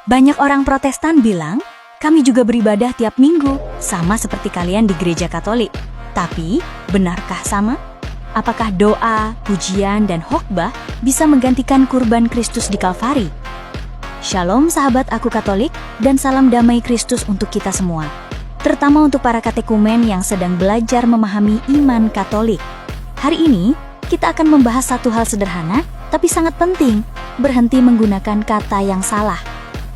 Banyak orang Protestan bilang, kami juga beribadah tiap minggu, sama seperti kalian di gereja Katolik. Tapi, benarkah sama? Apakah doa, pujian, dan khotbah bisa menggantikan kurban Kristus di Kalvari? Shalom sahabat aku Katolik, dan salam damai Kristus untuk kita semua. Terutama untuk para katekumen yang sedang belajar memahami iman Katolik. Hari ini, kita akan membahas satu hal sederhana, tapi sangat penting, berhenti menggunakan kata yang salah.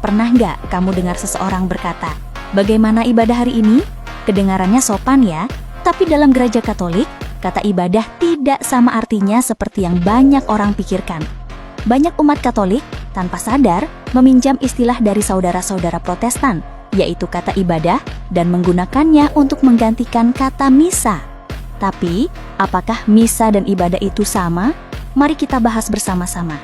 Pernah nggak kamu dengar seseorang berkata, bagaimana ibadah hari ini? Kedengarannya sopan ya, tapi dalam gereja Katolik, kata ibadah tidak sama artinya seperti yang banyak orang pikirkan. Banyak umat Katolik, tanpa sadar, meminjam istilah dari saudara-saudara Protestan, yaitu kata ibadah, dan menggunakannya untuk menggantikan kata misa. Tapi, apakah misa dan ibadah itu sama? Mari kita bahas bersama-sama.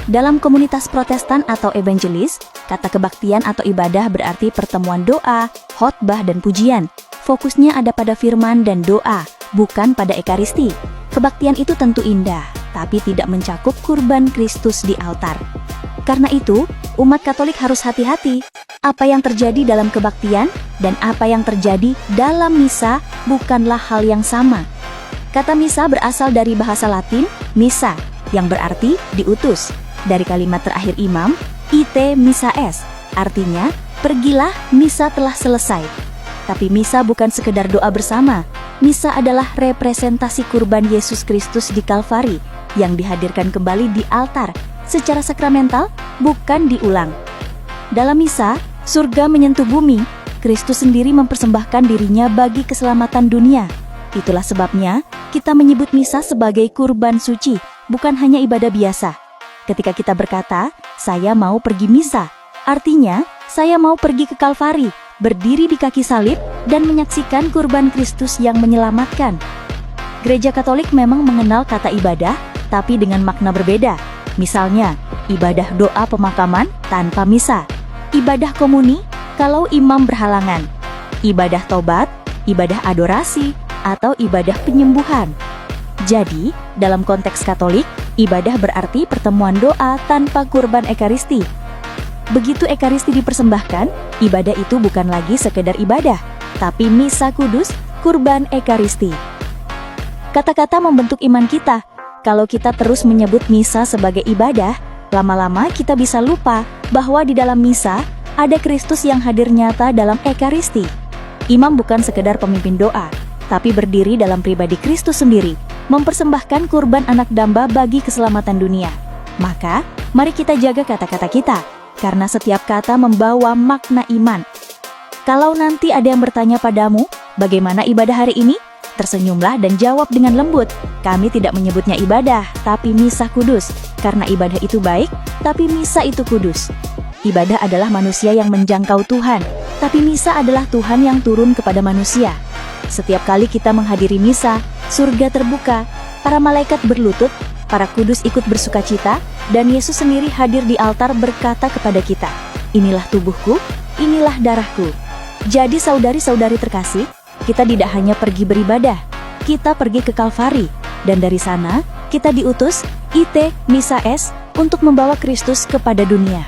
Dalam komunitas Protestan atau evangelis, kata kebaktian atau ibadah berarti pertemuan doa, khotbah, dan pujian. Fokusnya ada pada firman dan doa, bukan pada ekaristi. Kebaktian itu tentu indah, tapi tidak mencakup kurban Kristus di altar. Karena itu, umat Katolik harus hati-hati. Apa yang terjadi dalam kebaktian dan apa yang terjadi dalam misa bukanlah hal yang sama. Kata misa berasal dari bahasa Latin, missa, yang berarti diutus. Dari kalimat terakhir imam, ite missa est, artinya, pergilah, misa telah selesai. Tapi misa bukan sekedar doa bersama. Misa adalah representasi kurban Yesus Kristus di Kalvari yang dihadirkan kembali di altar secara sakramental, bukan diulang. Dalam misa, surga menyentuh bumi. Kristus sendiri mempersembahkan dirinya bagi keselamatan dunia. Itulah sebabnya kita menyebut misa sebagai kurban suci, bukan hanya ibadah biasa. Ketika kita berkata, saya mau pergi misa, artinya saya mau pergi ke Kalvari, berdiri di kaki salib, dan menyaksikan kurban Kristus yang menyelamatkan. Gereja Katolik memang mengenal kata ibadah, tapi dengan makna berbeda. Misalnya, ibadah doa pemakaman tanpa misa, ibadah komuni kalau imam berhalangan, ibadah tobat, ibadah adorasi, atau ibadah penyembuhan. Jadi, dalam konteks Katolik, ibadah berarti pertemuan doa tanpa kurban ekaristi. Begitu ekaristi dipersembahkan, ibadah itu bukan lagi sekedar ibadah, tapi misa kudus, kurban ekaristi. Kata-kata membentuk iman kita. Kalau kita terus menyebut misa sebagai ibadah, lama-lama kita bisa lupa bahwa di dalam misa ada Kristus yang hadir nyata dalam ekaristi. Imam bukan sekedar pemimpin doa, tapi berdiri dalam pribadi Kristus sendiri, mempersembahkan kurban anak domba bagi keselamatan dunia. Maka, mari kita jaga kata-kata kita, karena setiap kata membawa makna iman. Kalau nanti ada yang bertanya padamu, bagaimana ibadah hari ini? Tersenyumlah dan jawab dengan lembut, kami tidak menyebutnya ibadah, tapi misa kudus, karena ibadah itu baik, tapi misa itu kudus. Ibadah adalah manusia yang menjangkau Tuhan, tapi misa adalah Tuhan yang turun kepada manusia. Setiap kali kita menghadiri misa, surga terbuka, para malaikat berlutut, para kudus ikut bersukacita, dan Yesus sendiri hadir di altar berkata kepada kita, inilah tubuhku, inilah darahku. Jadi saudari-saudari terkasih, kita tidak hanya pergi beribadah, kita pergi ke Kalvari, dan dari sana kita diutus, ite missa est, untuk membawa Kristus kepada dunia.